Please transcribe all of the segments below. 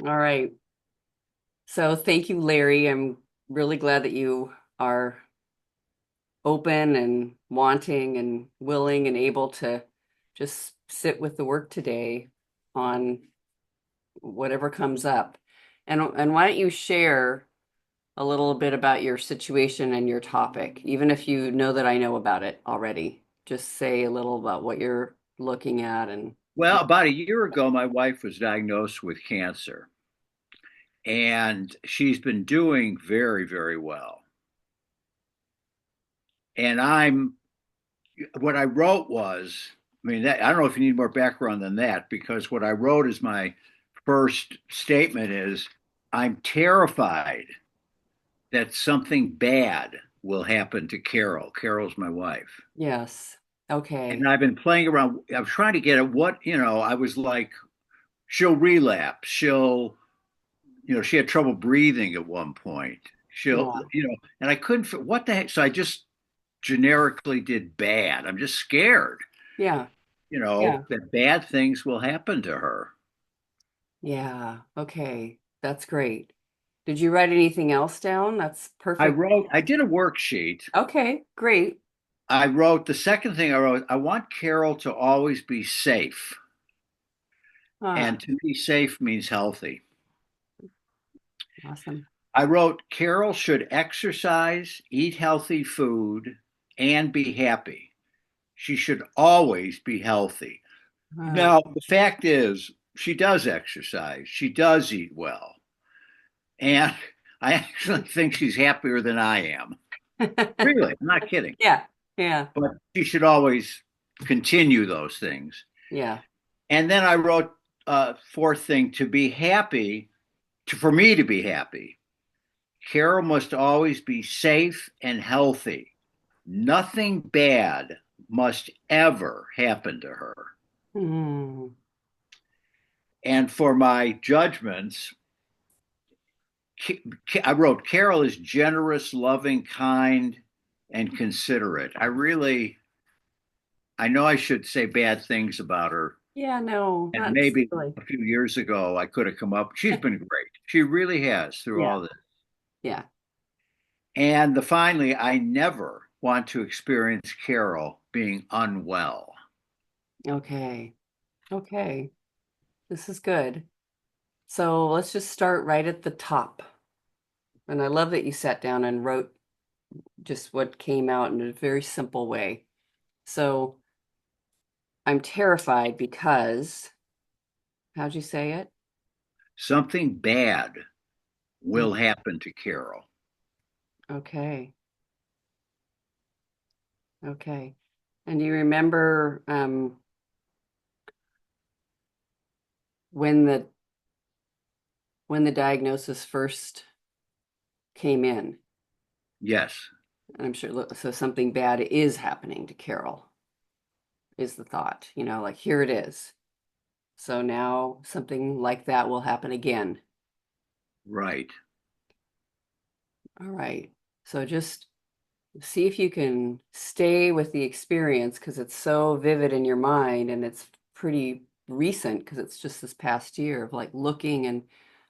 All right. So thank you, Larry. I'm really glad that you are open and wanting and willing and able to just sit with the work today on whatever comes up. And why don't you share a little bit about your situation and your topic, even if you know that I know about it already. Just say a little about what you're looking at and Well, about a year ago, my wife was diagnosed with cancer, and she's been doing very, very well. And what I wrote was, I don't know if you need more background than that, because what I wrote is my first statement is, I'm terrified that something bad will happen to Carol. Carol's my wife. yes. And Okay. I've been playing around. I was trying to get at I was like, she'll relapse. She had trouble breathing at one point. Yeah. And I couldn't, what the heck? So I just generically did bad. I'm just scared, Yeah. Yeah. that bad things will happen to her. Yeah. Okay. That's great. Did you write anything else down? That's perfect. I did a worksheet. Okay, great. The second thing I wrote, I want Carol to always be safe. Ah, And to me, safe means healthy. awesome. I wrote, Carol should exercise, eat healthy food, and be happy. She should always be healthy. Uh, Now, the fact is, she does exercise, she does eat well, and I actually think she's happier than I am. Really, I'm not kidding. yeah. Yeah. But she should always continue those things. Yeah. And then I wrote fourth thing to be happy, for me to be happy, Carol must always be safe and healthy. Nothing bad must ever happen to her. Hmm. And for my judgments, I wrote Carol is generous, loving, kind, and considerate. I know I should say bad things about her. Yeah, no, And not maybe necessarily. a few years ago, I could have come up. She's been great. She really has through Yeah. all this. Yeah. And finally, I never want to experience Carol being unwell. Okay. Okay. This is good. So let's just start right at the top. And I love that you sat down and wrote just what came out in a very simple way. So I'm terrified because, how'd you say it? Something bad Mm, will happen to Carol. okay. Okay. And do you remember when the diagnosis first came in? Yes, I'm sure so something bad is happening to Carol is the thought, like here it is. So now something like that will happen again. right. All right. So just see if you can stay with the experience because it's so vivid in your mind and it's pretty recent because it's just this past year of like looking and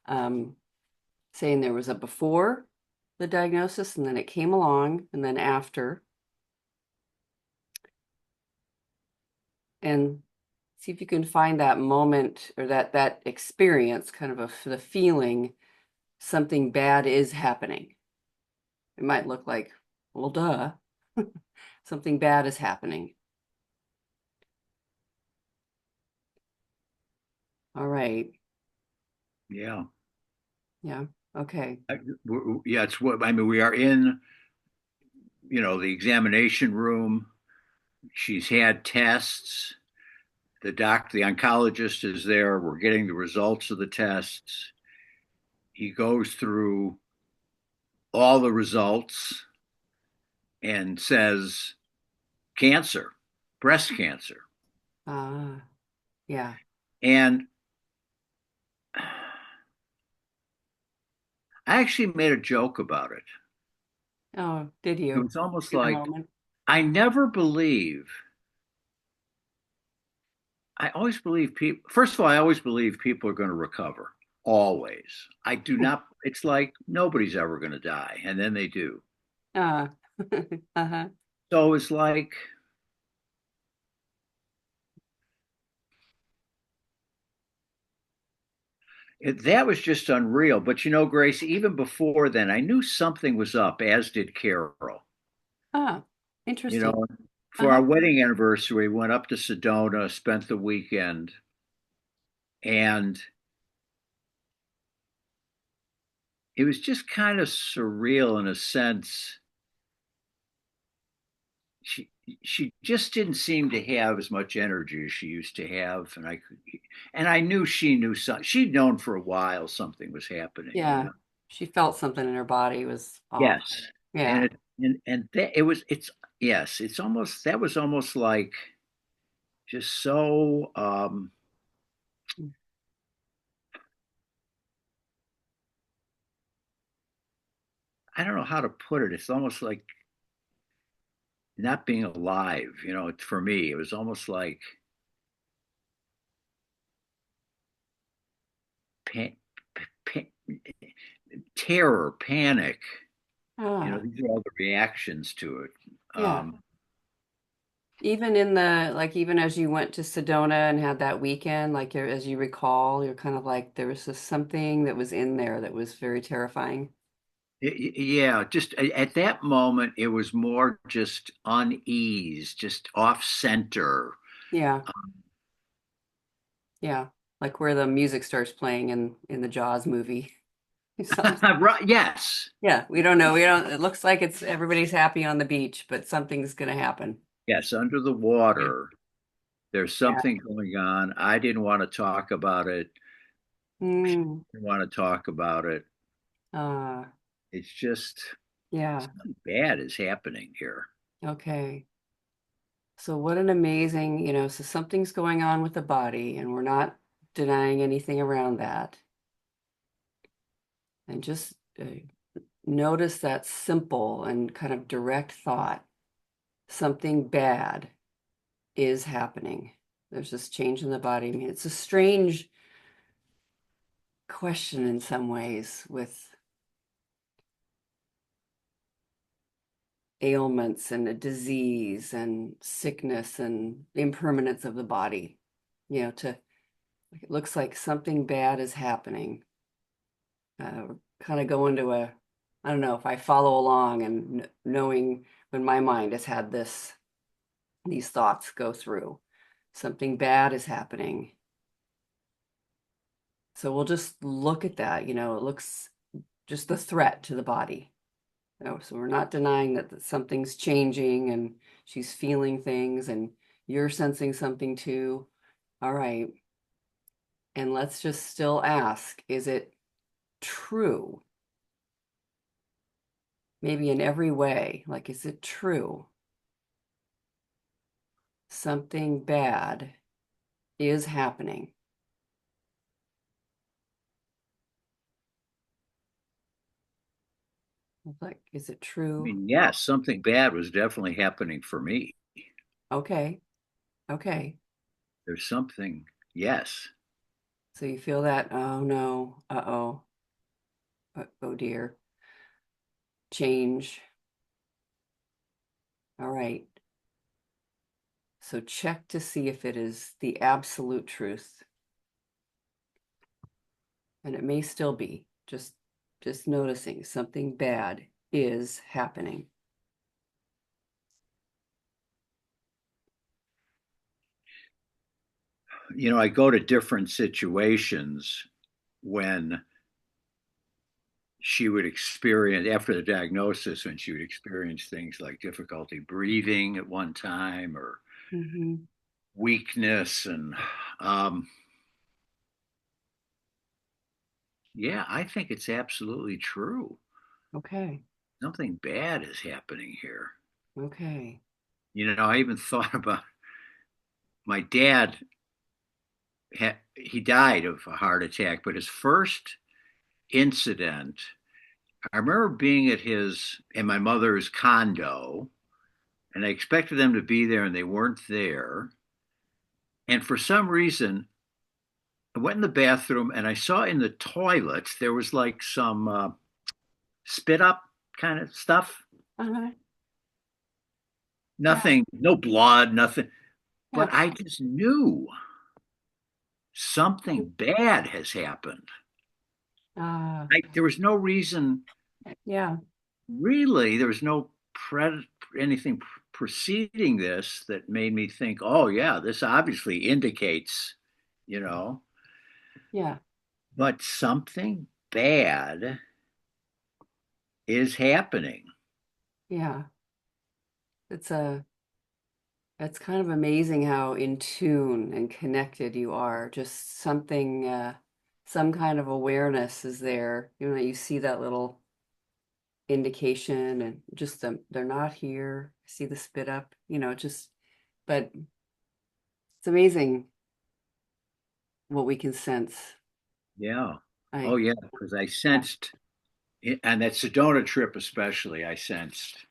um, saying there was a before the diagnosis and then it came along and then after and see if you can find that moment or that experience kind of the feeling something bad is happening. It might look like, well, duh, something bad is happening. All right. Yeah. Yeah. Okay. Yeah, it's what we are in, the examination room. She's had tests. The oncologist is there. We're getting the results of the tests. He goes through all the results and says, cancer, breast cancer. Yeah. And I actually made a joke about it. Oh, did It you? was almost In the like, moment? I never believe, I always believe people, first of all, I always believe people are going to recover. always. I do not, it's like nobody's ever going to die, and then they do. Uh, uh-huh. So it's like, that was just unreal. But Grace, even before then, I knew something was up, as did Carol. Ah, You interesting. know, for our Uh-huh. wedding anniversary, we went up to Sedona, spent the weekend, and it was just kind of surreal in a sense. She she just didn't seem to have as much energy as she used to have, and I knew she knew something. She'd known for a while something was happening. Yeah. She felt something in her body was off. Yes, and Yeah. it's yes, it's almost that was almost like just so I don't know how to put it. It's almost like not being alive. For me, it was almost like pa- pa- terror, panic. Ah, These are all the reactions to it. yeah. Um, Even in the like even as you went to Sedona and had that weekend, like as you recall, you're kind of like there was just something that was in there that was very terrifying. yeah, just at that moment, it was more just unease, just off center. Yeah. Yeah. Like where the music starts playing in the Jaws movie. Something. Right, yes, Yeah, we don't know. We don't it looks like it's everybody's happy on the beach, but something's gonna happen. yes, under the water, there's Yeah. something going on. I didn't want to talk about it. Mm. Didn't want to talk about it. Uh, It's just yeah. something bad is happening here. Okay. So what an amazing, so something's going on with the body, and we're not denying anything around that. And just notice that simple and kind of direct thought. Something bad is happening. There's this change in the body. I mean, it's a strange question in some ways with ailments and a disease and sickness and impermanence of the body. To it looks like something bad is happening. Kind of go into I don't know if I follow along and knowing when my mind has had these thoughts go through. Something bad is happening. So we'll just look at that. It looks just the threat to the body. So we're not denying that something's changing and she's feeling things and you're sensing something too. All right. And let's just still ask, is it true? Maybe in every way. Like, is it true? Something bad is happening. Like, is it I true? mean, yes, something bad was definitely happening for me. Okay. Okay. There's something, yes. So you feel that, oh no, uh-oh, oh dear, change. All right. So check to see if it is the absolute truth. And it may still be just noticing something bad is happening. I go to different situations when she would experience, after the diagnosis, when she would experience things like difficulty breathing at one time or Hmm. weakness. And um, yeah, I think it's absolutely true. Okay. Something bad is happening here. Okay. I even thought about my dad. He died of a heart attack, but his first incident, I remember being at his and my mother's condo, and I expected them to be there, and they weren't there. And for some reason, I went in the bathroom and I saw in the toilets there was like some spit up kind of stuff. Uh-huh. Yeah. Nothing, no blood, nothing. Yeah. But I just knew something bad has happened. Uh, There was no reason, yeah. really, there was no anything preceding this that made me think, oh, yeah, this obviously indicates, you know, Yeah. but something bad is happening. Yeah. It's a it's kind of amazing how in tune and connected you are. Just something some kind of awareness is there. You see that little indication and just they're not here. See the spit up, just but it's amazing what we can sense. Yeah. Oh, I yeah, because I Yeah. sensed, on that Sedona trip especially, I sensed,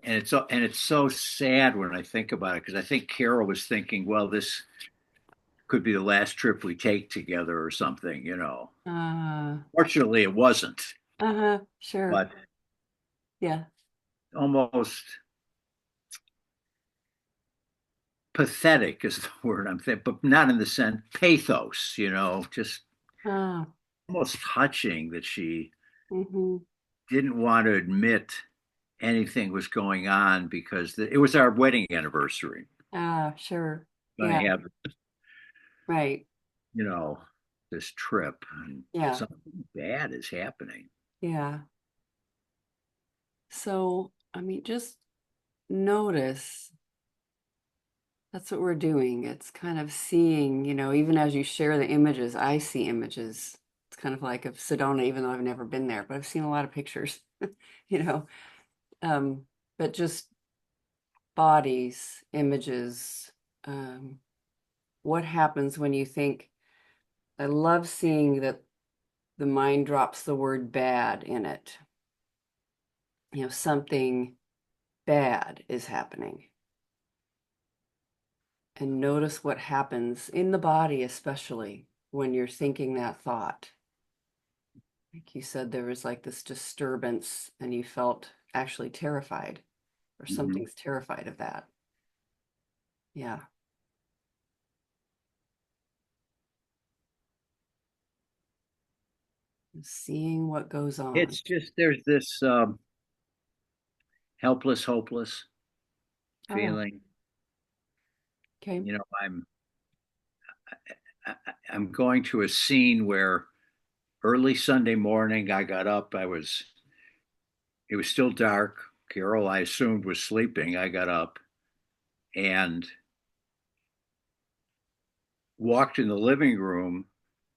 and it's so sad when I think about it because I think Carol was thinking, well, this could be the last trip we take together or something. Uh, Fortunately, it wasn't, uh-huh, sure. but Yeah. almost pathetic is the word I'm thinking, but not in the sense pathos, just Ah, almost touching that she mm-hmm. didn't want to admit anything was going on because it was our wedding anniversary. Ah, sure. Going Yeah, to have, right. you know, this trip and Yeah. something bad is happening. Yeah. So, I mean, just notice that's what we're doing. It's kind of seeing, even as you share the images, I see images. It's kind of like of Sedona, even though I've never been there, but I've seen a lot of pictures, you know. Um, but just bodies, images, um, what happens when you think, I love seeing that the mind drops the word bad in it. Something bad is happening. And notice what happens in the body, especially when you're thinking that thought. Like you said, there was like this disturbance and you felt actually terrified, or Mhm. something's terrified of that. Yeah. Seeing what goes on. It's just there's this helpless, hopeless Oh, feeling. okay. You know, I, I'm going to a scene where early Sunday morning I got up. It was still dark. Carol, I assumed, was sleeping. I got up and walked in the living room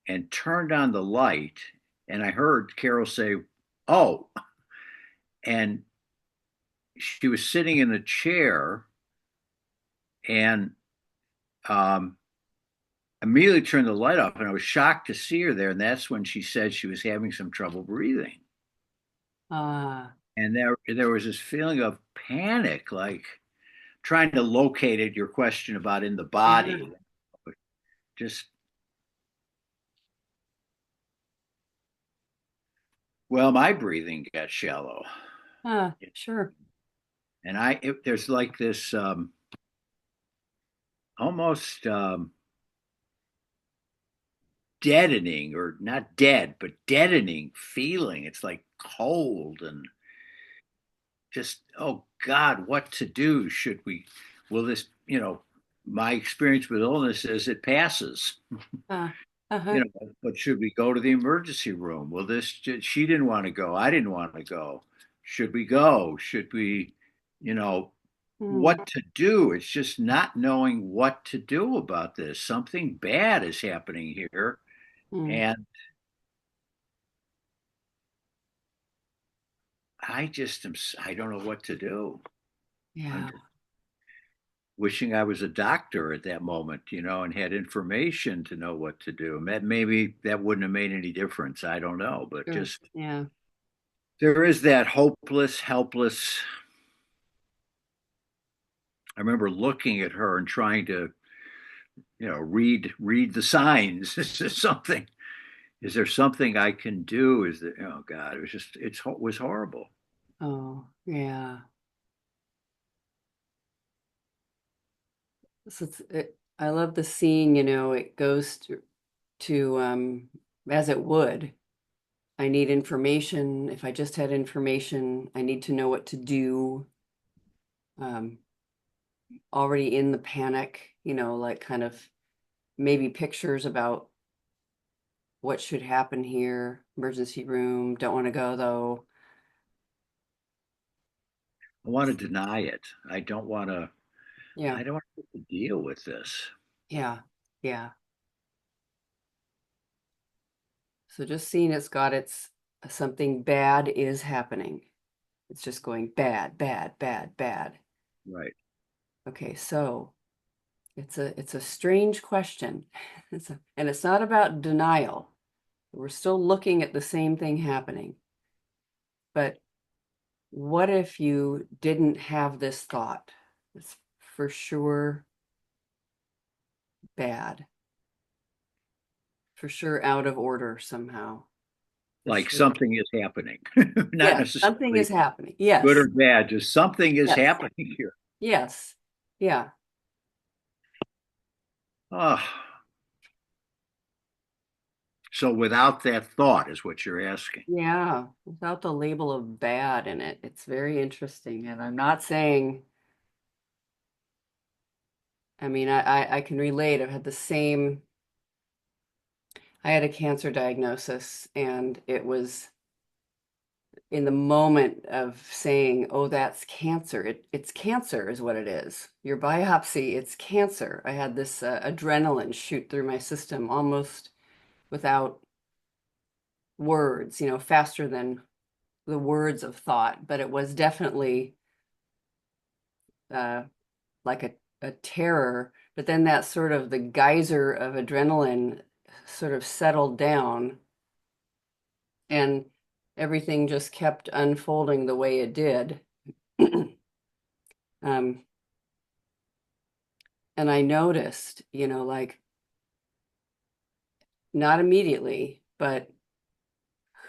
and turned on the light. And I heard Carol say, "Oh," and she was sitting in a chair and um, immediately turned the light off. And I was shocked to see her there. And that's when she said she was having some trouble breathing. Ah, And there was this feeling of panic, like trying to locate it, your question about in the yeah. body. Just, well, my breathing got shallow. Ah, sure. And there's like this almost deadening, or not dead, but deadening feeling. It's like cold and just, oh God, what to do? Will this, my experience with illness is it passes, Ah, uh-huh. but should we go to the emergency room? She didn't want to go. I didn't want to go. Should we go? Should we, you know, Hmm. what to do? It's just not knowing what to do about this. Something bad is happening here. Hmm. And I don't know what to do. I'm Yeah. just wishing I was a doctor at that moment, and had information to know what to do. Maybe that wouldn't have made any difference. I don't know, but Sure. just Yeah. there is that hopeless, helpless. I remember looking at her and trying to read the signs. Is there something I can do? Is there, oh God, it was horrible. Oh, yeah. I love the scene, it goes to as it would. I need information. If I just had information, I need to know what to do. Um, Already in the panic, like kind of maybe pictures about what should happen here, emergency room, don't want to go though. I want to deny it. Yeah, I don't want to have to deal with this. yeah, yeah. So just seeing it's got its something bad is happening. It's just going bad, bad, bad, bad. Right. Okay, so it's a strange question. And it's not about denial. We're still looking at the same thing happening. But what if you didn't have this thought? It's for sure bad, for sure out of order somehow, for Like sure. something is happening, not Yes, something necessarily is happening. good or Yes, bad, just something is yes, happening here. yes. Yeah, Oh, so without that thought is what you're asking. yeah. Without the label of bad in it, it's very interesting. And I'm not saying, I mean, I can relate. I've had the same, I had a cancer diagnosis, and it was in the moment of saying, "Oh, that's cancer. It's cancer, is what it is. Your biopsy, it's cancer." I had this adrenaline shoot through my system almost without words, faster than the words of thought. But it was definitely uh, like a terror. But then that sort of the geyser of adrenaline sort of settled down, and everything just kept unfolding the way it did. um, and I noticed, like not immediately, but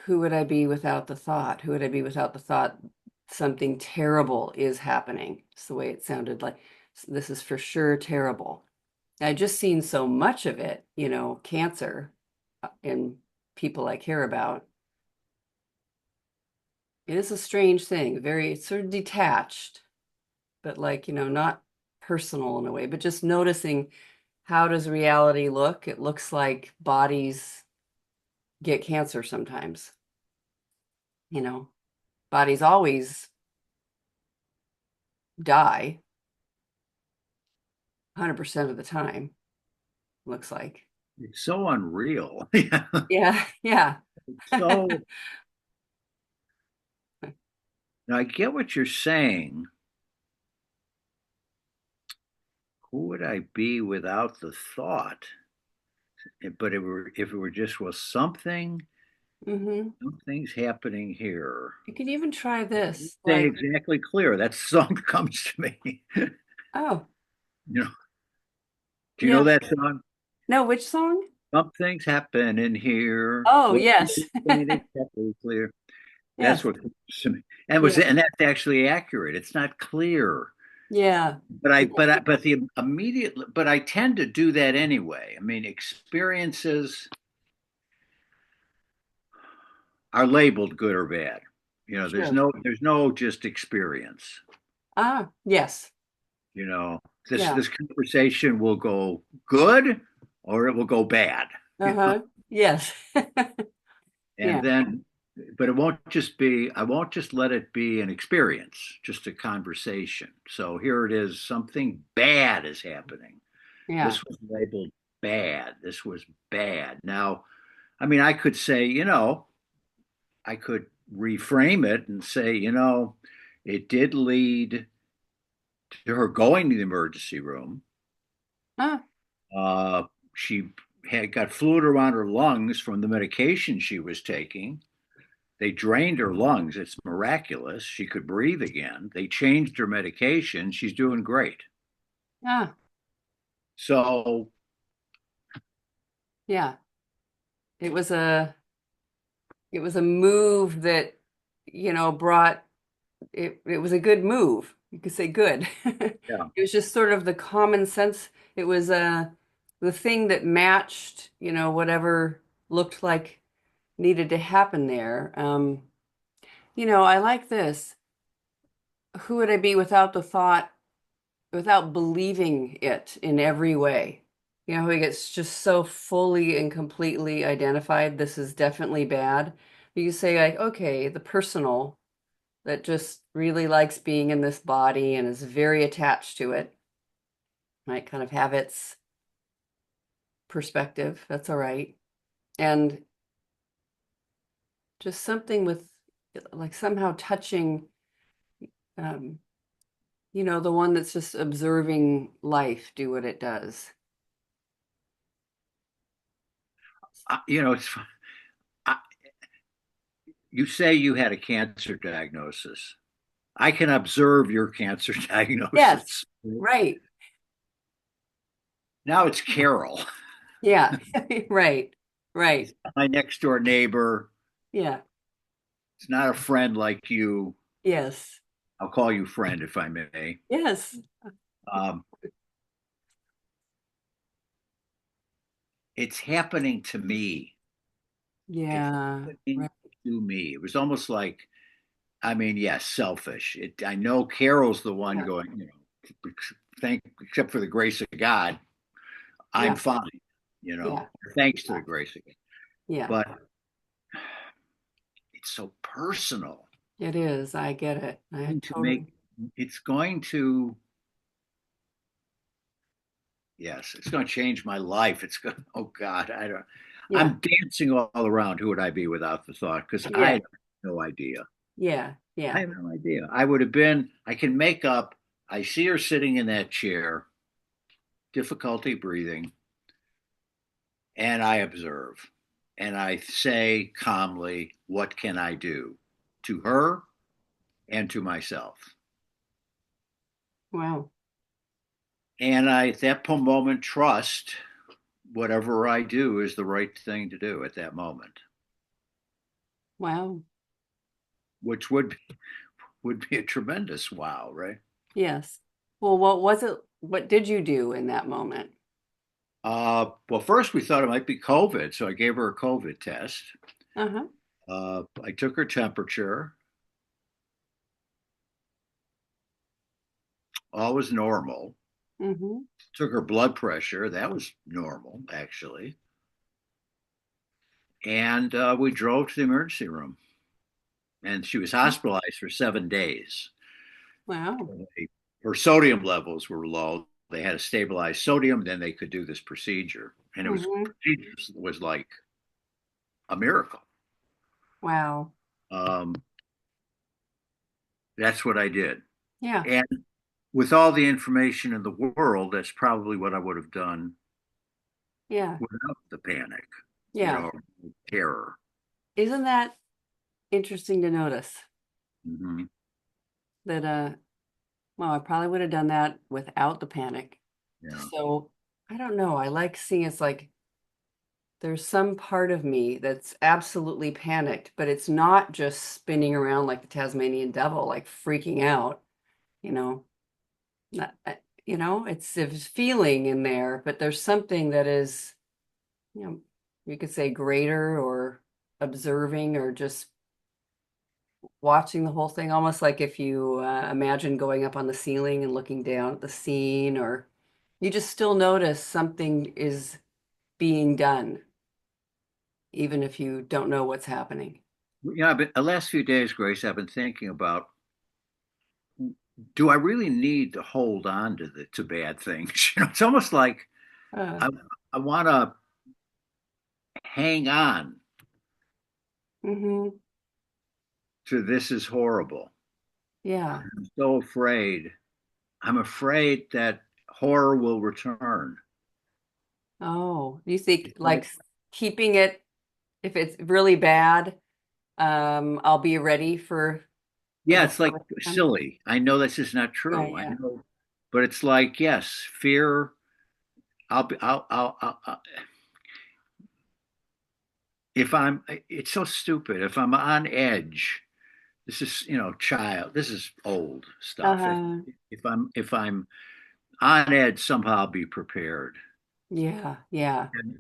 who would I be without the thought? Who would I be without the thought something terrible is happening? It's the way it sounded like this is for sure terrible. I just seen so much of it, cancer in people I care about. It is a strange thing, very sort of detached, but like, not personal in a way, but just noticing how does reality look? It looks like bodies get cancer sometimes, you know. Bodies always die 100% of the time, looks like. It's so unreal. Yeah. Yeah, yeah. So now I get what you're saying. Who would I be without the thought? But if it were just was Hmm. something's happening here. You could even try this, Say like, exactly clear. That's the song that comes to me. oh, You know, do you know yeah. that song? No, which song? Something's happening here. Oh, What yes. say exactly clear. That's Yes. what comes to me. And Yeah. that's actually accurate. It's not clear. Yeah. But I tend to do that anyway. I mean, experiences are labeled good or bad. Sure. there's no just experience. Ah, yes. You know, Yeah. this conversation will go good or it will go bad. Uh-huh. Yes. And Yeah. then, but it won't just be, I won't just let it be an experience, just a conversation. So here it is, something bad is happening. Yeah. This was labeled bad. This was bad. Now, I mean, I could say, I could reframe it and say, it did lead to her going to the emergency room. Ah, Uh, she had got fluid around her lungs from the medication she was taking. They drained her lungs. It's miraculous. She could breathe again. They changed her medication. She's doing great. ah, So, Yeah. It was a it was a move that, brought it was a good move. You could say good. Yeah. It was just sort of the common sense. It was the thing that matched, whatever looked like needed to happen there. I like this. Who would I be without the thought, without believing it in every way? He gets just so fully and completely identified. This is definitely bad. You say, like, okay, the personal that just really likes being in this body and is very attached to it might kind of have its perspective. That's all right. And just something with like somehow touching, um, the one that's just observing life do what it does. It's I, you say you had a cancer diagnosis. I can observe your cancer Yes, diagnosis. right. Now it's Carol. Yeah, right, It's right. my next door neighbor. Yeah, It's not a friend like you. yes, I'll call you friend if I may. yes. Um, it's happening to me. It's Yeah, happening right. to me. It was almost like, I mean, yes, selfish. I know Carol's the one Yeah, going, thank, except for the grace of God, I'm yeah, fine, yeah, thanks to the grace of God. yeah. But it's so personal. It is. I get it. I To make totally. it's going to Yes, it's going to change my life. It's going, oh God, I don't, Yeah, I'm dancing all around. Who would I be without the thought? Because I yeah, have no idea. yeah, I yeah. have no idea. I would have been, I can make up, I see her sitting in that chair, difficulty breathing, and I observe. And I say calmly, what can I do to her and to myself? Wow, And I, at that moment, trust whatever I do is the right thing to do at that moment, wow. which would be a tremendous wow, right? Yes. Well, what was it? What did you do in that moment? Well, first we thought it might be COVID, so I gave her a COVID test. Uh-huh. I took her temperature. All was normal. Mm-hmm. Took her blood pressure. That was normal, actually. And we drove to the emergency room. And she was hospitalized for 7 days. Wow. Her sodium levels were low. They had to stabilize sodium, then they could do this procedure. And it was Mm-hmm. procedure was like a miracle. Wow. Um, that's what I did. Yeah. And with all the information in the world, that's probably what I would have done Yeah. without the panic, Yeah. terror. Isn't that interesting to notice Hmm. that well, I probably would have done that without the panic. Yeah. So I don't know. I like seeing it's like there's some part of me that's absolutely panicked, but it's not just spinning around like the Tasmanian devil, like freaking out, you know. Not, it's feeling in there, but there's something that is, you know, you could say greater or observing or just watching the whole thing, almost like if you imagine going up on the ceiling and looking down at the scene, or you just still notice something is being done, even if you don't know what's happening. Yeah, but the last few days, Grace, I've been thinking about, do I really need to hold on to bad things? It's almost like Uh, I I want to hang on hmm. to this is horrible. Yeah. I'm so afraid. I'm afraid that horror will return. Oh, you think It's like like, keeping it, if it's really bad, I'll be ready for yeah, the it's like horror to come. silly. I know this is not Yeah, true. I yeah. know, but it's like, yes, fear. I'll be. I'll. if I'm, it's so stupid. If I'm on edge, this is, this is old stuff. Uh-huh. If I'm on edge, somehow I'll be prepared. Yeah, yeah, And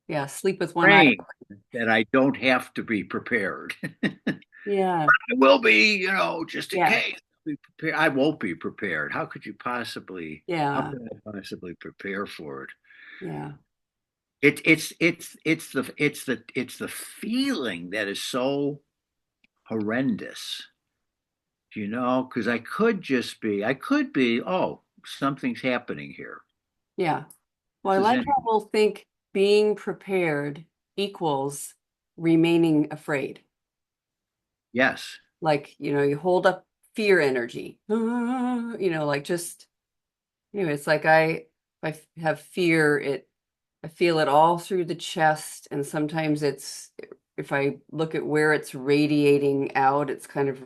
yeah. Sleep with one eye praying open. that I don't have to be prepared. Yeah, I will be, just in yeah, case. Be prepared. I won't be prepared. How yeah, can I possibly prepare for it? yeah, It's the feeling that is so horrendous, because I could be, oh, something's happening here. yeah. Well, This I is like in, how we'll think being prepared equals remaining afraid. yes, Like, you hold up fear energy. Like just, it's like if I have fear, I feel it all through the chest. And sometimes if I look at where it's radiating out, it's kind of,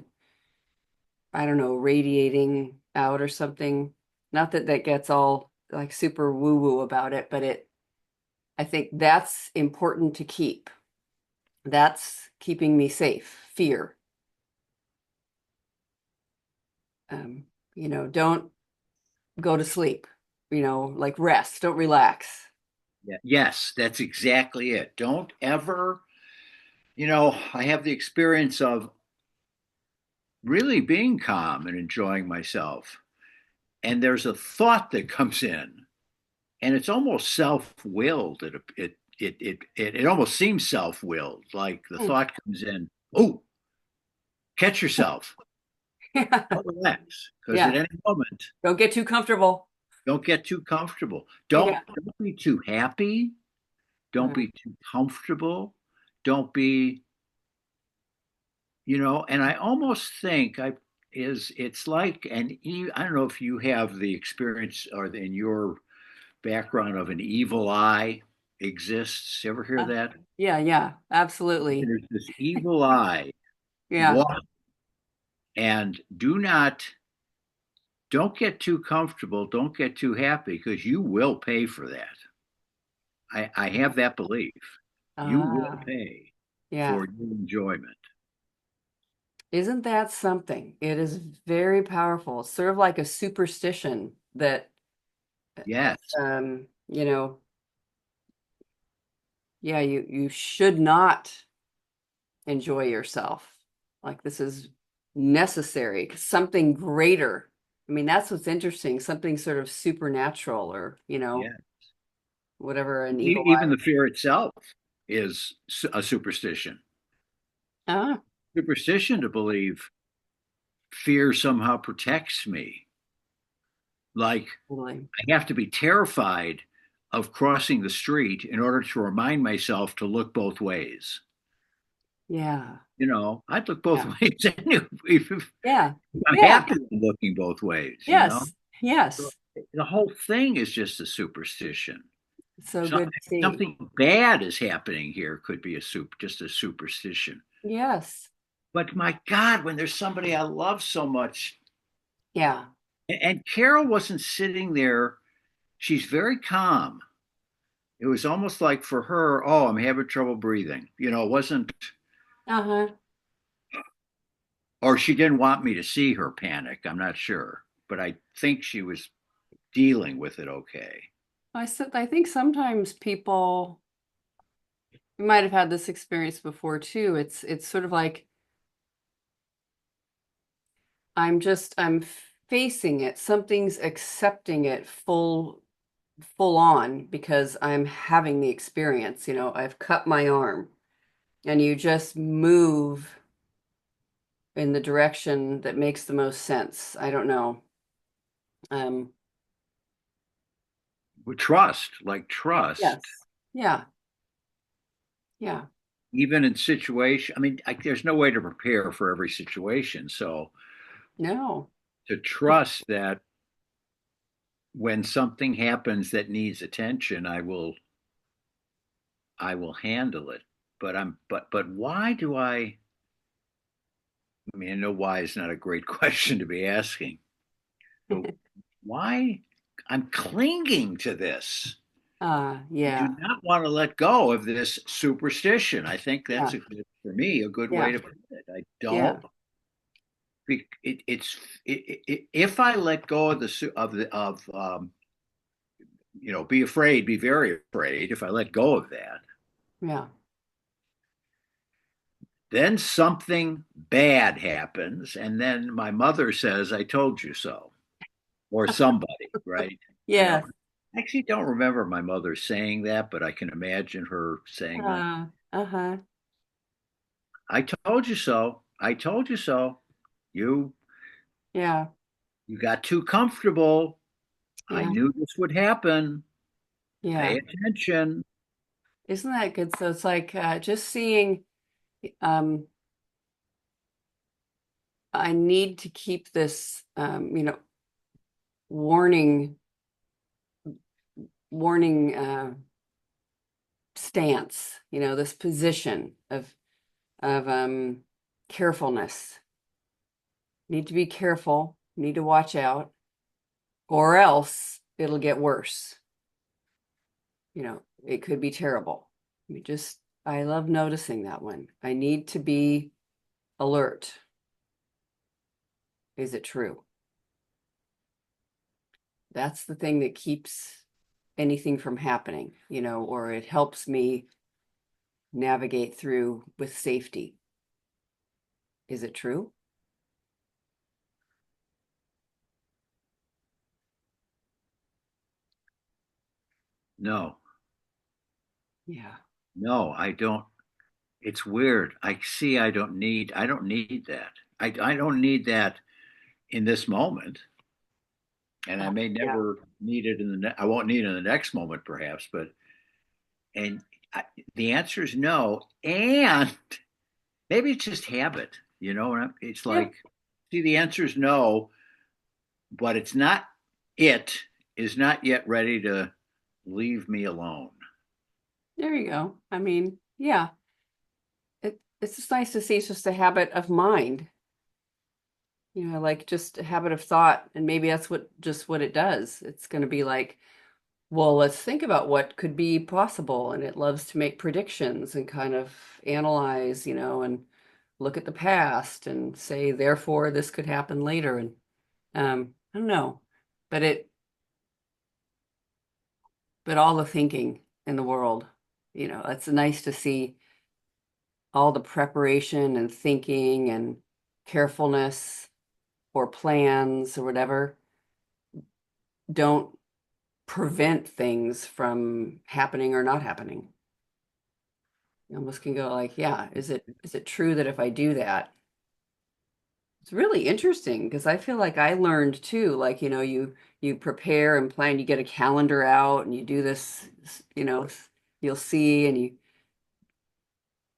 I don't know, radiating out or something. Not that that gets all like super woo woo about it, but I think that's important to keep. That's keeping me safe, fear. Um, don't go to sleep, like rest, don't relax. yeah, yes, that's exactly it. Don't ever, I have the experience of really being calm and enjoying myself. And there's a thought that comes in, and it's almost self-willed. It almost seems self-willed. Like the Hmm. thought comes in, oh, catch yourself, Yeah. don't relax, because at Yeah. any moment, Don't get too comfortable. don't get too comfortable. Yeah. Don't be too happy. Don't Uh, be too comfortable. Don't be, and I almost think it's like I don't know if you have the experience or in your background of an evil eye exists. You ever hear uh, that? yeah, yeah, absolutely. There's this evil eye. Yeah. Walk and don't get too comfortable. Don't get too happy because you will pay for that. I have that belief. You will Ah, pay yeah. for your enjoyment. Isn't that something? It is very powerful. It's sort of like a superstition that, Yes. um, you know, yeah, you should not enjoy yourself. Like this is necessary, something greater. I mean, that's what's interesting, something sort of supernatural or, Yeah. whatever an evil Even eye. the fear itself is a superstition. Ah, Superstition to believe fear somehow protects me. Like totally. I have to be terrified of crossing the street in order to remind myself to look both ways. Yeah. I'd look both Yeah. ways anyway. If Yeah. I'm Yeah. happy with looking both ways. Yes. So Yes. the whole thing is just a superstition. It's so So, good to see. something bad is happening here could be just a superstition. Yes. But my God, when there's somebody I love so much, Yeah. and Carol wasn't sitting there, she's very calm. It was almost like for her, oh, I'm having trouble breathing. It wasn't, Uh-huh. or she didn't want me to see her panic. I'm not sure, but I think she was dealing with it okay. I think sometimes people might have had this experience before too. It's sort of like I'm facing it. Something's accepting it full on because I'm having the experience. I've cut my arm and you just move in the direction that makes the most sense. I don't know. Um, With trust, like trust, yes. Yeah. Yeah. even in situation. I mean, there's no way to prepare for every situation. So No. to trust that when something happens that needs attention, I will handle it. But why do I mean, I know why is not a great question to be asking, but why I'm clinging to this? You do Yeah, not want to let go of this superstition. I think yeah, for me, a good way yeah, to put it. I yeah, don't. If I let go of be afraid, be very afraid. If I let go of that, yeah. then something bad happens, and then my mother says, "I told you so," or somebody, right? I don't Yes. I actually don't remember my mother saying that, but I can imagine her saying that. Uh-huh. I told you so. I told you so. You Yeah, you got too comfortable. I yeah, knew this would happen. Pay yeah. attention. Isn't that good? So it's like just seeing, um, I need to keep this, warning, warning stance, this position of carefulness. Need to be careful, need to watch out, or else it'll get worse. It could be terrible. I love noticing that one. I need to be alert. Is it true? That's the thing that keeps anything from happening, or it helps me navigate through with safety. Is it true? No, Yeah. no, I don't. It's weird. I don't need that. I don't need that in this moment. And I may Yeah. never need it I won't need it in the next moment, perhaps, and I, the answer is no. And maybe it's just habit, it's Yep. like, see, the answer is no, but it is not yet ready to leave me alone. There you go. I mean, yeah, it's just nice to see it's just a habit of mind, like just a habit of thought. And maybe that's what it does. It's going to be like, well, let's think about what could be possible. And it loves to make predictions and kind of analyze, and look at the past and say, therefore, this could happen later. And I don't know, but but all the thinking in the world, it's nice to see all the preparation and thinking and carefulness or plans or whatever don't prevent things from happening or not happening. You almost can go like, yeah, is it true that if I do that, it's really interesting because I feel like I learned too, like, you prepare and plan, you get a calendar out and you do this, you'll see and you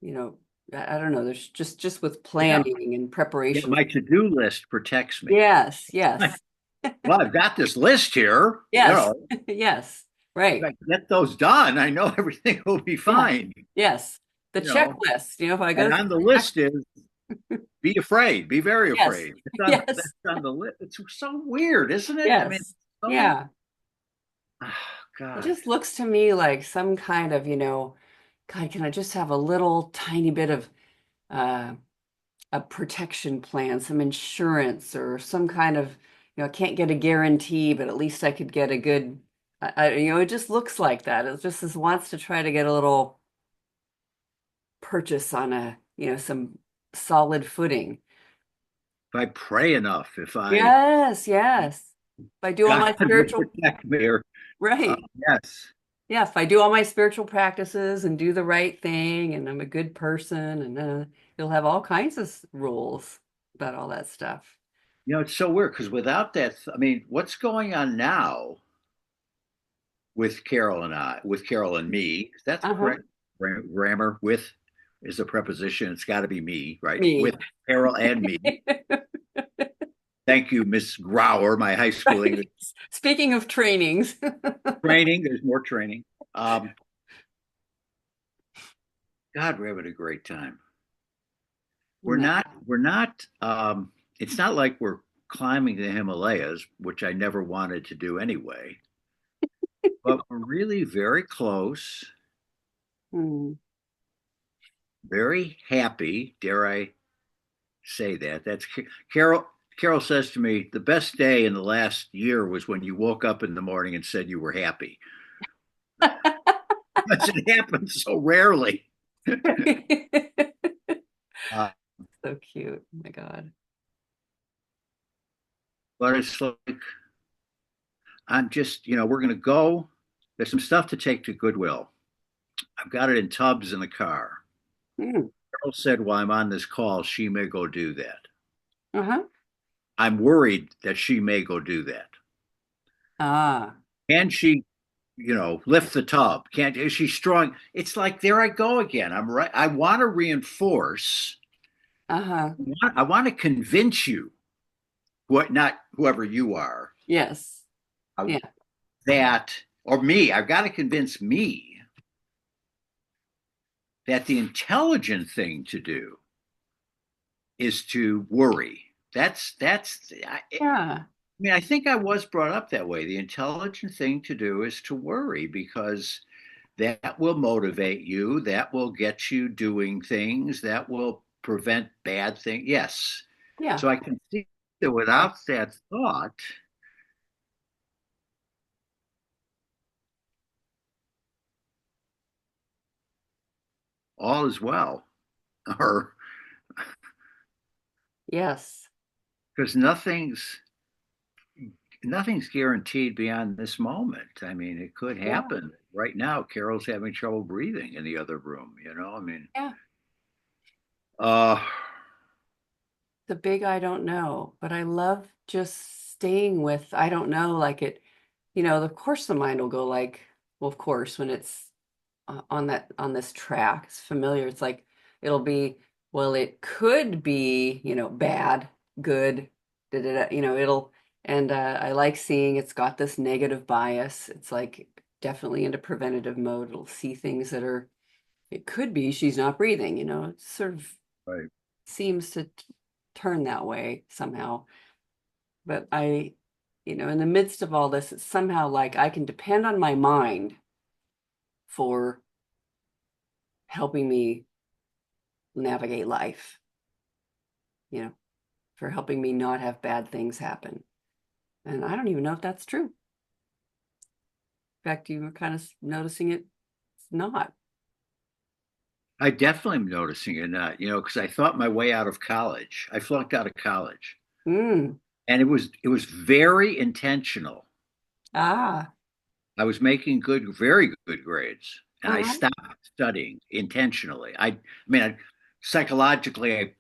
know, I don't know, there's just with Yeah, planning and yeah. preparation. My to-do list protects me. Yes, yes, Well, I've got this list here. yes, yes, If right. I get those done, I know everything will be Yeah, fine. yes. The You know, checklist, if I go and through on the the check, list is be afraid, be very yes, afraid. That's yes, on the list. It's so weird, isn't it? I mean, yes, so yeah. oh, It God. just looks to me like some kind of, God, can I just have a little tiny bit of uh, a protection plan, some insurance or some kind of, I can't get a guarantee, but at least I could get a good, it just looks like that. It just wants to try to get a little purchase on some solid footing. If I pray enough, if I Yes, yes. If I do all God my will spiritual, protect me, or right. yes. Yeah, if I do all my spiritual practices and do the right thing and I'm a good person and you'll have all kinds of rules about all that stuff. It's so weird because without that, I mean, what's going on now with Carol and me? That's Uh-huh. correct. Grammar with is a preposition. It's got to be me, right? Me. With Carol and me. Thank you, Miss Grauer, my high school English Right. Speaking of trainings. training. There's more training. Um, God, we're having a great time. No. We're not, it's not like we're climbing the Himalayas, which I never wanted to do anyway. but we're really very close, Hmm. very happy. Dare I say that? That's Carol. Carol says to me, the best day in the last year was when you woke up in the morning and said you were happy. Because it happens so rarely. uh, So cute. Oh my God. but it's like, I'm just, we're going to go. There's some stuff to take to Goodwill. I've got it in tubs in the car. Hmm. Carol said while I'm on this call, she may go do that. Uh-huh. I'm worried that she may go do that. Ah. Can she, lift the tub? Can't, is she strong? It's like, there I go again. I'm right. I want to reinforce, Uh-huh. I want to convince you, what, not whoever you are, Yes. uh, Yeah. that, or me, I've got to convince me that the intelligent thing to do is to worry. I Yeah. mean, I think I was brought up that way. The intelligent thing to do is to worry because that will motivate you, that will get you doing things, that will prevent bad things. Yes. Yeah. So I can see that without that thought, all is well, or Yes. because nothing's guaranteed beyond this moment. I mean, it could Yeah. happen. Right now, Carol's having trouble breathing in the other room. I mean, Yeah. uh, The big I don't know, but I love just staying with I don't know, like it, of course the mind will go like, well, of course, when it's on this track, it's familiar. It's like it'll be, well, it could be, bad, good, da, da, da, it'll, and I like seeing it's got this negative bias. It's like definitely into preventative mode. It'll see things that are, it could be she's not breathing, it sort of right. seems to turn that way somehow. But in the midst of all this, it's somehow like I can depend on my mind for helping me navigate life, you know, for helping me not have bad things happen. And I don't even know if that's true. In fact, you were kind of noticing it. It's not. I definitely am noticing it not, because I thought my way out of college. I flunked out of college. Mm. And it was very intentional. Ah. I was making very good grades, and I Uh-huh. stopped studying intentionally. I mean, psychologically, I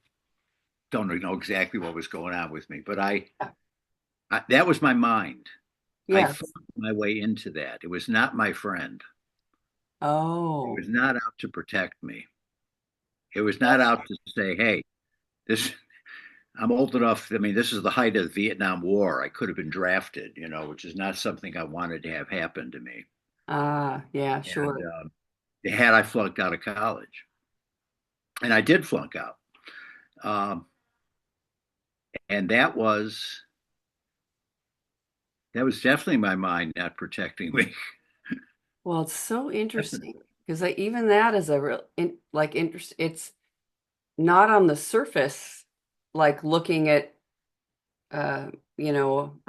don't know exactly what was going on with me, but Yeah. that was my mind. I Yes. fought my way into that. It was not my friend. It Oh. was not out to protect me. It was not out to say, "Hey, this." I'm old enough. I mean, this is the height of the Vietnam War. I could have been drafted, which is not something I wanted to have happen to me. Ah, yeah, And sure. had I flunked out of college, and I did flunk out, um, and that was definitely my mind not protecting me. Well, it's so interesting Definitely. because even that is a real like interest. It's not on the surface, like looking at I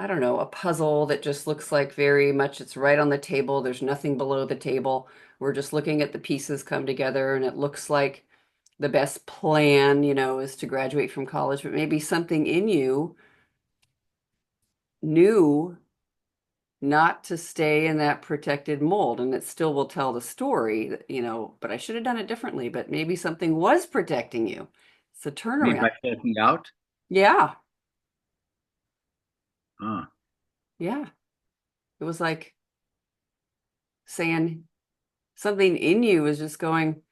don't know, a puzzle that just looks like very much it's right on the table. There's nothing below the table. We're just looking at the pieces come together and it looks like the best plan, is to graduate from college, but maybe something in you knew not to stay in that protected mold and it still will tell the story, but I should have done it differently, but maybe something was protecting you. It's a I mean, turnaround. by flunking out. Yeah. Huh. Yeah. It was like saying something in you is just going,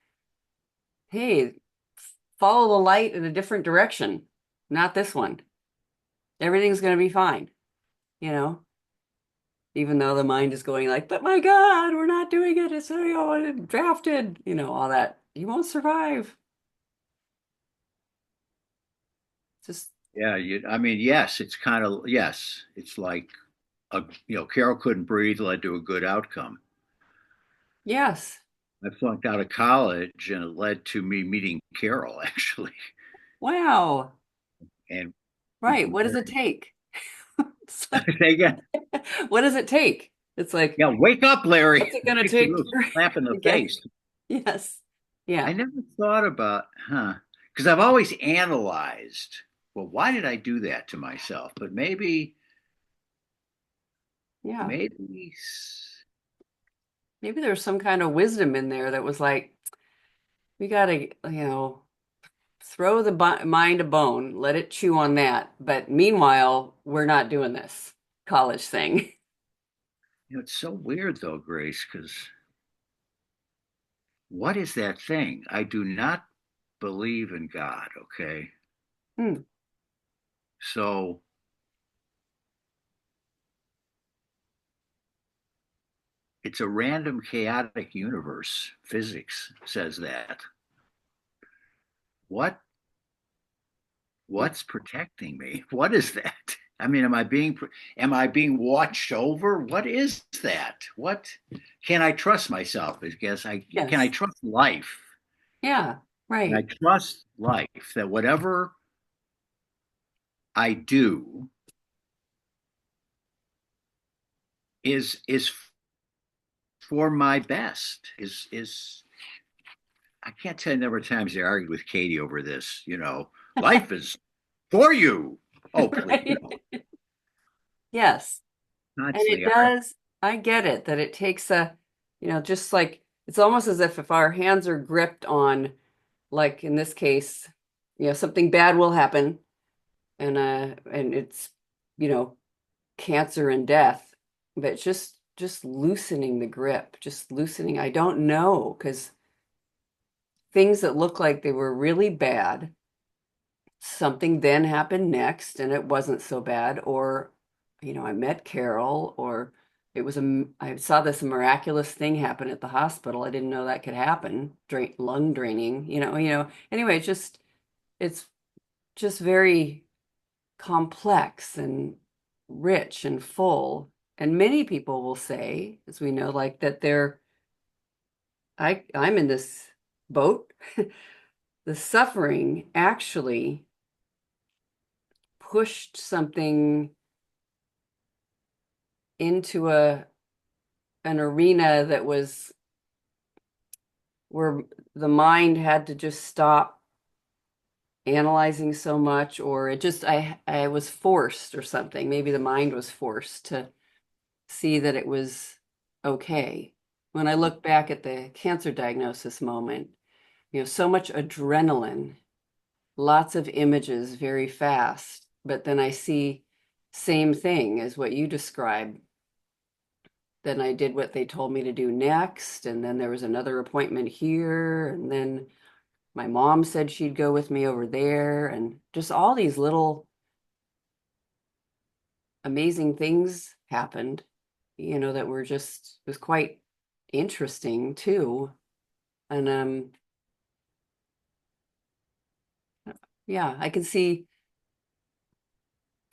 hey, follow the light in a different direction, not this one. Everything's going to be fine, you know, even though the mind is going like, but my God, we're not doing it. It's drafted, all that. You won't survive. Just, Yeah. I mean, yes. It's kind of yes. It's like Carol couldn't breathe led to a good outcome. Yes. I flunked out of college, and it led to me meeting Carol actually, Wow. and Right. became What does it very. take? It's like, Say again. what does it take? It's like, Yeah, wake up, Larry. what's it going to Take a take little slap in the to get? face. Yes. I Yeah. never thought about, because I've always analyzed, well, why did I do that to myself? But Yeah. maybe, Maybe there's some kind of wisdom in there that was like, we got to, throw the mind a bone, let it chew on that. But meanwhile, we're not doing this college thing. it's so weird though, Grace, because what is that thing? I do not believe in God, okay? Hmm. So it's a random, chaotic universe. Physics says that. What what's protecting me? What is that? I mean, am I being watched over? What is that? What can I trust myself? I guess I can I Yes. trust life? Yeah. Can I Right. trust life that whatever I do is for my best? Is I can't tell you the number of times I argued with Katie over this. Life is for you. Oh, please, Right. no. Yes. And it Constantly. does, I get it, that it takes just like it's almost as if our hands are gripped on, like in this case, something bad will happen and it's, you know, cancer and death, but just loosening the grip, just loosening. I don't know, because things that look like they were really bad, something then happened next and it wasn't so bad, or I met Carol, or I saw this miraculous thing happen at the hospital. I didn't know that could happen. Lung draining, anyway, it's just very complex and rich and full. And many people will say, as we know, like that I'm in this boat. The suffering actually pushed something into an arena that was where the mind had to just stop analyzing so much, or I was forced or something. Maybe the mind was forced to see that it was okay. When I look back at the cancer diagnosis moment, so much adrenaline, lots of images very fast, but then I see same thing as what you described. Then I did what they told me to do next, and then there was another appointment here, and then my mom said she'd go with me over there, and just all these little amazing things happened, that were just it was quite interesting too. And yeah, I can see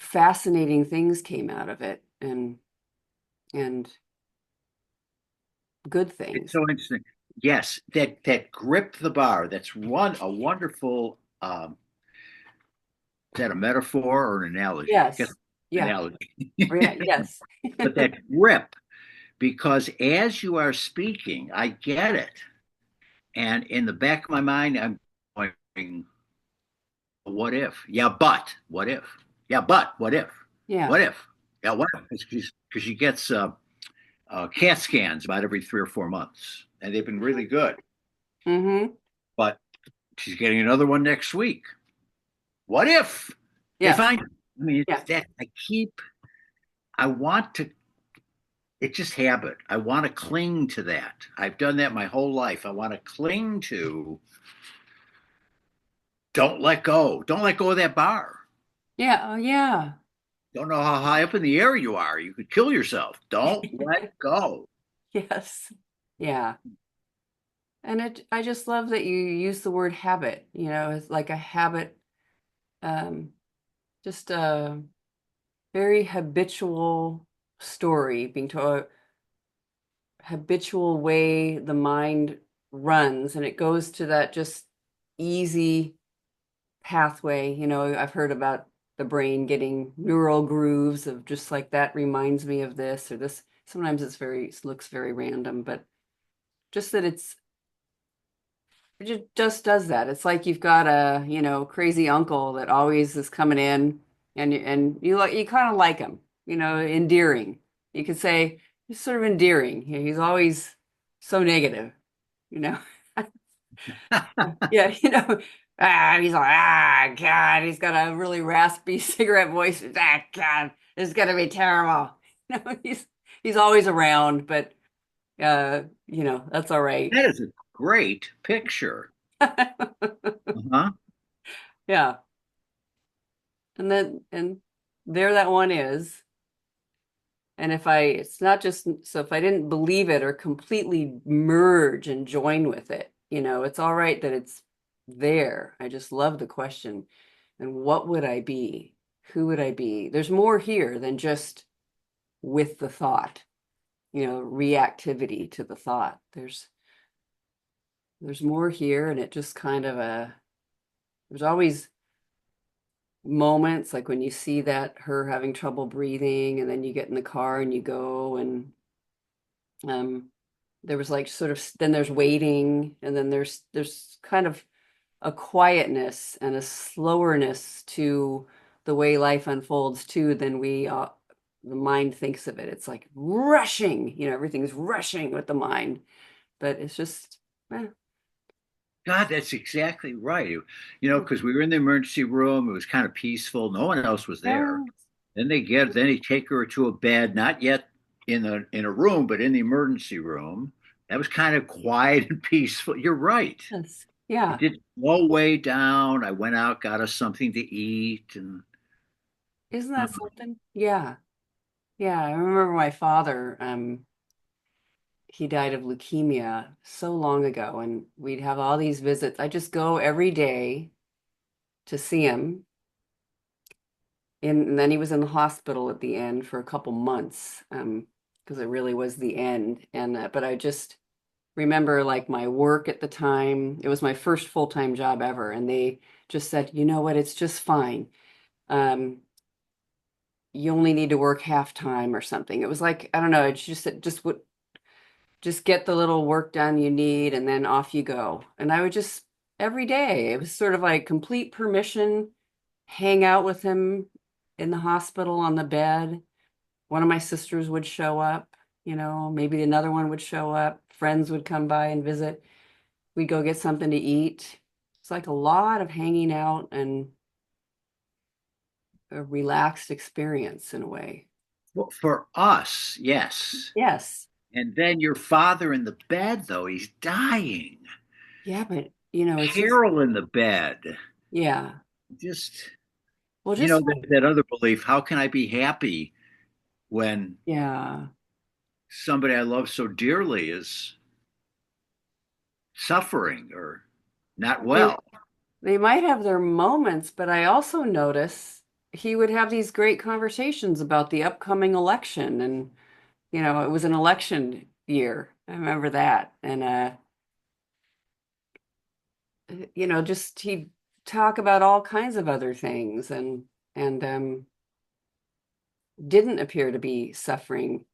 fascinating things came out of it, and good It's things. so interesting. Yes, that grip the bar. That's one a wonderful. Is that a metaphor or an analogy? I guess Yes. Yeah. analogy. Yeah. Yes. But that grip, because as you are speaking, I get it, and in the back of my mind, I'm going, "What if? Yeah, but what if? Yeah, but what if? Yeah. What if? Yeah, what if?" Because she gets CAT scans about every 3 or 4 months, and they've been really good. Mm-hmm. But she's getting another one next week. What if they Yes. find? I mean, it's Yeah. that I want to. It's just habit. I want to cling to that. I've done that my whole life. I want to cling to. Don't let go. Don't let go of that bar. Yeah. Oh, yeah. Don't know how high up in the air you are. You could kill yourself. Don't let go. Yes. Yeah. And I just love that you use the word habit. It's like a habit, um, just a very habitual. story, being told a habitual way the mind runs, and it goes to that just easy pathway. I've heard about the brain getting neural grooves of just like that reminds me of this or this. Sometimes it looks very random, but just that it just does that. It's like you've got a, crazy uncle that always is coming in and you kind of like him, endearing. You could say he's sort of endearing. He's always so negative, you know. Yeah, he's like, God, he's got a really raspy cigarette voice. God, this is gonna be terrible. He's always around, but that's all right. That is a great picture. Uh-huh. Yeah. And there that one is. And it's not just, so if I didn't believe it or completely merge and join with it, it's all right that it's there. I just love the question. And what would I be? Who would I be? There's more here than just with the thought, reactivity to the thought. There's more here, and it just kind of there's always moments like when you see that her having trouble breathing, and then you get in the car and you go, and um there was like sort of, then there's waiting, and then there's kind of a quietness and a slowerness to the way life unfolds too than the mind thinks of it. It's like rushing, everything's rushing with the mind, but it's just eh. God, that's exactly right. Because we were in the emergency room, it was kind of peaceful. No one else was there. Yeah. Then they take her to a bed, not yet in a room, but in the emergency room. That was kind of quiet and peaceful. You're right. Yes. It Yeah. did slow way down. I went out, got us something to eat, and Isn't uh, that something? Yeah. Yeah. I remember my father, he died of leukemia so long ago, and we'd have all these visits. I just go every day to see him. And then he was in the hospital at the end for a couple months, because it really was the end. And but I just remember like my work at the time. It was my first full-time job ever, and they just said, you know what, it's just fine. Um, you only need to work half time or something. It was like, I don't know, it just would just get the little work done you need, and then off you go. And I would just every day, it was sort of like complete permission, hang out with him in the hospital on the bed. One of my sisters would show up, maybe another one would show up, friends would come by and visit. We'd go get something to eat. It's like a lot of hanging out and a relaxed experience in a way. well, for us, yes. Yes. And then your father in the bed, though, he's dying. Yeah, but it's just, Carol in the bed. yeah. Just, Well, just that other belief, how can I be happy when yeah. somebody I love so dearly is suffering or not They well? they might have their moments, but I also notice he would have these great conversations about the upcoming election, and it was an election year. I remember that. And just he'd talk about all kinds of other things, and didn't appear to be suffering.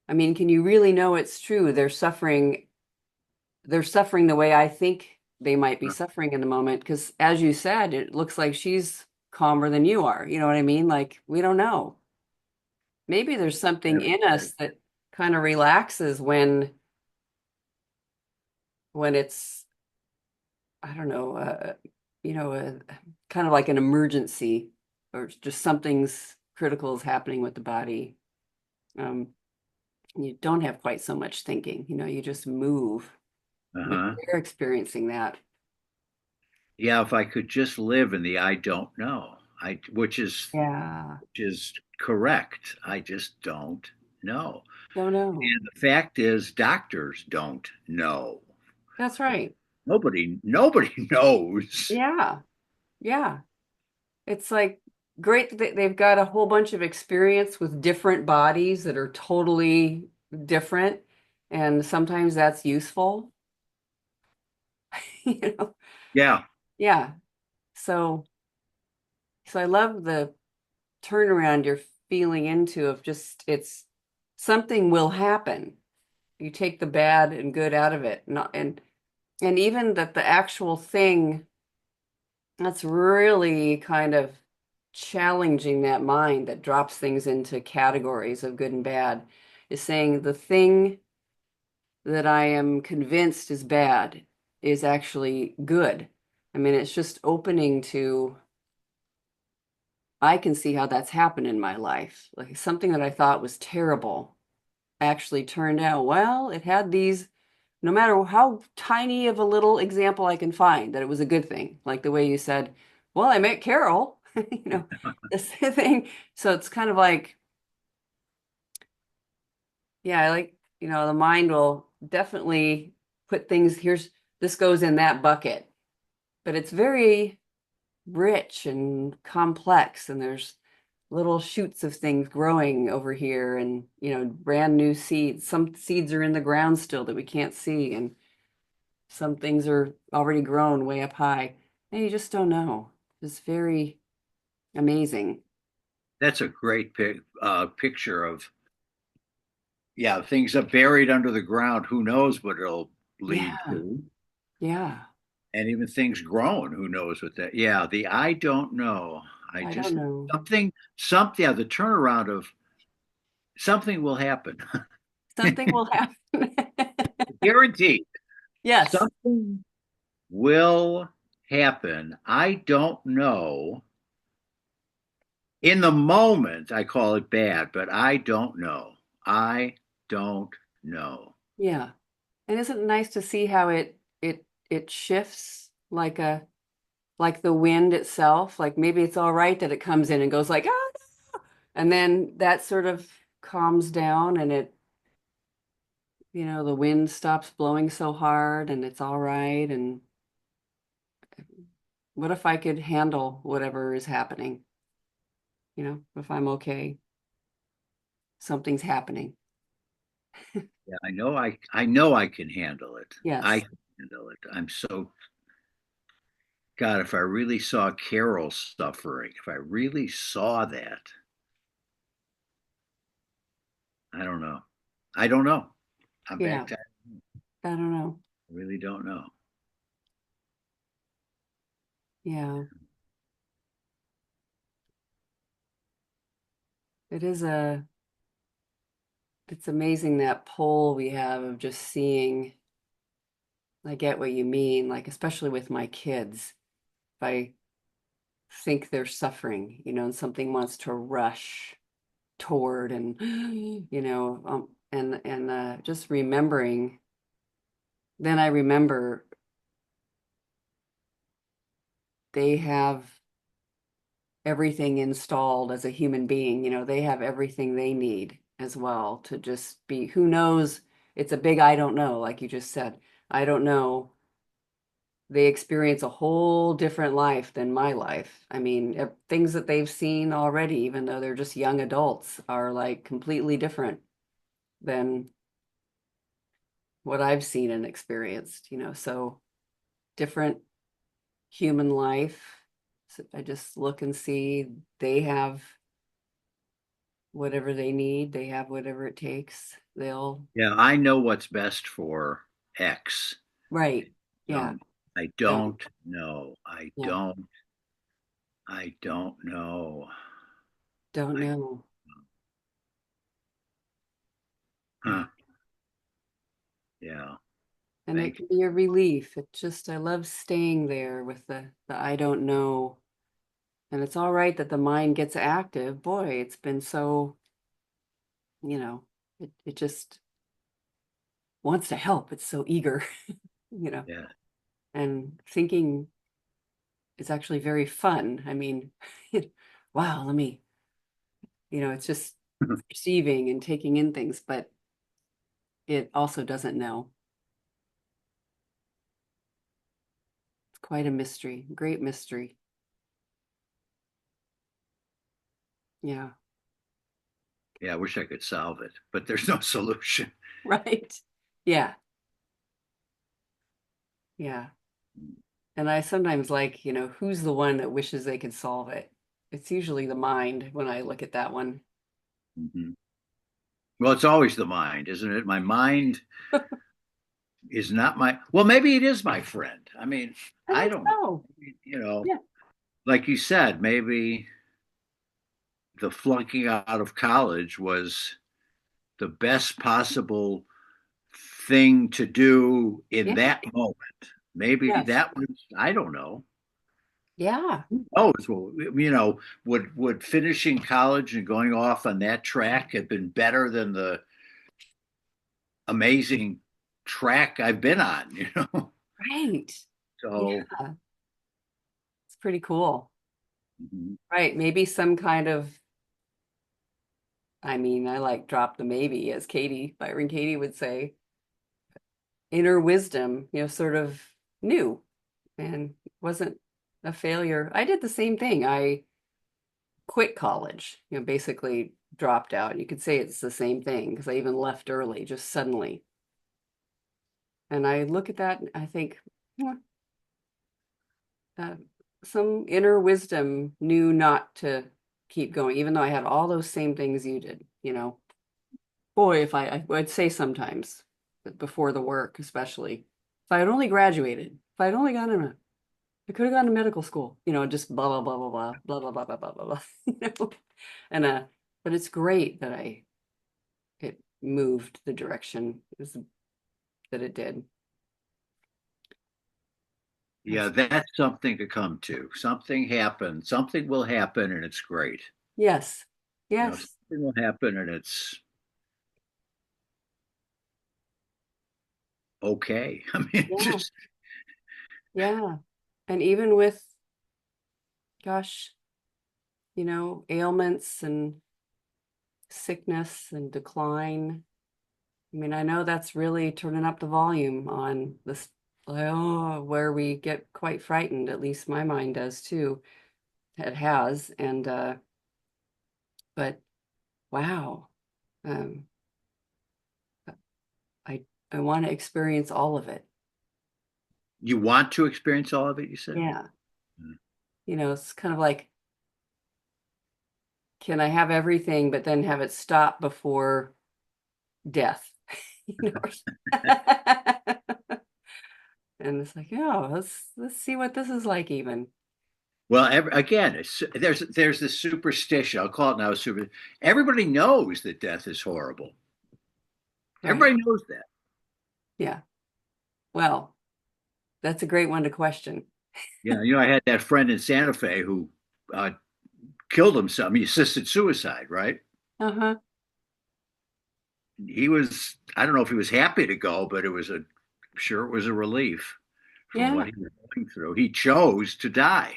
I mean, can you really know it's true? They're suffering the way I think they might be suffering in the moment, because as you said, it looks like she's calmer than you are. You know what I mean? Like, we don't know. Maybe there's something That's in right. us that kind of relaxes when it's, I don't know, kind of like an emergency, or just something's critical is happening with the body. Um, you don't have quite so much thinking, you just move. Maybe Uh-huh. they're experiencing that. Yeah, if I could just live in the I don't know, Yeah, which is correct. I just don't know. don't know. And the fact is, doctors don't know. That's right. Nobody knows. Yeah, yeah. It's like, great that they've got a whole bunch of experience with different bodies that are totally different, and sometimes that's useful, you know. Yeah, Yeah. So so I love the turnaround you're feeling into of just it's something will happen. You take the bad and good out of it. Not and even that the actual thing that's really kind of challenging that mind that drops things into categories of good and bad is saying the thing that I am convinced is bad is actually good. I mean, it's just opening to, I can see how that's happened in my life. Like something that I thought was terrible actually turned out, well, it had these, no matter how tiny of a little example I can find, that it was a good thing. Like the way you said, well, I met Carol, this thing. So it's kind of like, yeah, I like, the mind will definitely put things, this goes in that bucket, but it's very rich and complex, and there's little shoots of things growing over here, and brand new seeds. Some seeds are in the ground still that we can't see, and some things are already grown way up high, and you just don't know. It's very amazing. that's a great picture of, yeah, things are buried under the ground. Who knows what it'll lead Yeah, to? yeah. And even things grown, who knows what that? Yeah, the I don't know. I I don't just know. something. Yeah, the turnaround of something will happen. Something will happen. Guaranteed, Yes. something will happen. I don't know. In the moment, I call it bad, but I don't know. I don't know. Yeah. And isn't it nice to see how it shifts like the wind itself? Like maybe it's all right that it comes in and goes like, ah, and then that sort of calms down, and the wind stops blowing so hard and it's all right. And what if I could handle whatever is happening? If I'm okay, something's happening. Yeah, I know I can handle it. I Yes. can handle it. I'm so God, if I really saw Carol suffering, if I really saw that, I don't know. I don't know. I'm back Yeah. to I don't know. I really don't know. Yeah. It is it's amazing that pull we have of just seeing. I get what you mean, like especially with my kids. If I think they're suffering, and something wants to rush toward, and and just remembering, then I remember they have everything installed as a human being. They have everything they need as well to just be, who knows, it's a big I don't know, like you just said. I don't know. They experience a whole different life than my life. I mean, things that they've seen already, even though they're just young adults, are like completely different than what I've seen and experienced, so different human life. So I just look and see they have whatever they need, they have whatever it takes. They'll, Yeah, I know what's best for X. right. Yeah. Don't I Don't, don't know. yeah. I don't know. Don't I know. huh, yeah. And it Thank can be a relief. It just, I love staying there with the I don't know. And it's all right that the mind gets active. Boy, it's been so, you know, it just wants to help. It's so eager, you know, you. Yeah. and thinking is actually very fun. I mean, wow, it's just perceiving and taking in things, but it also doesn't know. It's quite a mystery, great mystery. Yeah. Yeah, I wish I could solve it, but there's no solution. Right. Yeah. Yeah. And I sometimes like, who's the one that wishes they could solve it? It's usually the mind when I look at that one. Mhm. Well, it's always the mind, isn't it? My mind is not my, well, maybe it is my friend. I mean, I I think don't know. so. You know, Yeah. like you said, maybe the flunking out of college was the best possible thing to do in Yeah. that moment. Maybe Yes. that was, I don't know. Yeah. Oh, well, would finishing college and going off on that track have been better than the amazing track I've been on, you know? Right. So, Yeah. It's pretty cool. mhm. Right. Maybe some kind of, I mean, I like drop the maybe, as Byron Katie would say, inner wisdom, sort of new and wasn't a failure. I did the same thing. I quit college, basically dropped out. You could say it's the same thing because I even left early, just suddenly. And I look at that and I think, "Yeah, uh, some inner wisdom knew not to keep going, even though I had all those same things you did. Boy, if I would say sometimes, before the work, especially, if I had only graduated, if I had only gotten I could have gone to medical school, just blah blah blah blah blah blah blah blah blah blah blah, you know. And but it's great that it moved the direction that it did. Yeah, that's something to come to. Something happened, something will happen, and it's great. Yes, yes, Something will happen, and it's okay. I mean, yeah, just yeah. And even with, gosh, ailments and sickness and decline. I mean, I know that's really turning up the volume on this, oh, where we get quite frightened. At least my mind does too. It has, and but wow, um, I I want to experience all of it. you want to experience all of it, you said? Yeah, it's kind of like, can I have everything, but then have it stop before death? You know, and it's like, oh, let's see what this is like, even. Well, again, there's this superstition. I'll call it now super. Everybody knows that death is horrible. Right. Everybody knows that. Yeah. Well, that's a great one to question. Yeah, I had that friend in Santa Fe who uh, killed himself. He assisted suicide, right? Uh-huh. He was, I don't know if he was happy to go, but I'm sure it was a relief from what Yeah. he was going through. He chose to die.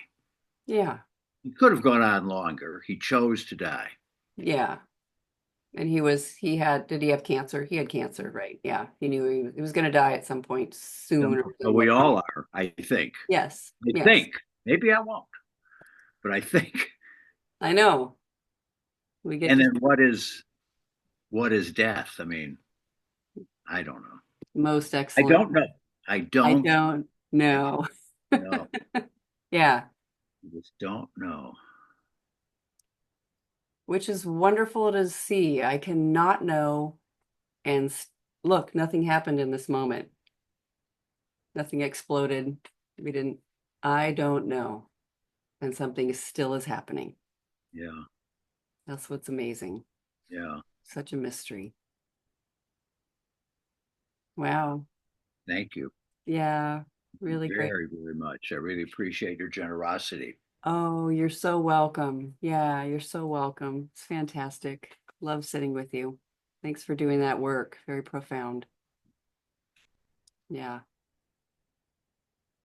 Yeah. He could have gone on longer. He chose to die. Yeah. And did he have cancer? He had cancer, right? Yeah. He knew he was going to die at some point sooner So than we later. all are, I think. Yes. I Yes. think. Maybe I won't, but I think. I know. We get And to then what is death? I mean, I don't know. most I excellent. don't know. I I don't don't know. know. Yeah. I just don't know. Which is wonderful to see. I cannot know. And look, nothing happened in this moment. Nothing exploded. We didn't, I don't know. And something still is happening. Yeah, That's what's amazing. yeah. Such a mystery. Wow. Thank you Yeah, really great. very, very much. I really appreciate your generosity. Oh, you're so welcome. Yeah, you're so welcome. It's fantastic. Love sitting with you. Thanks for doing that work. Very profound. Yeah.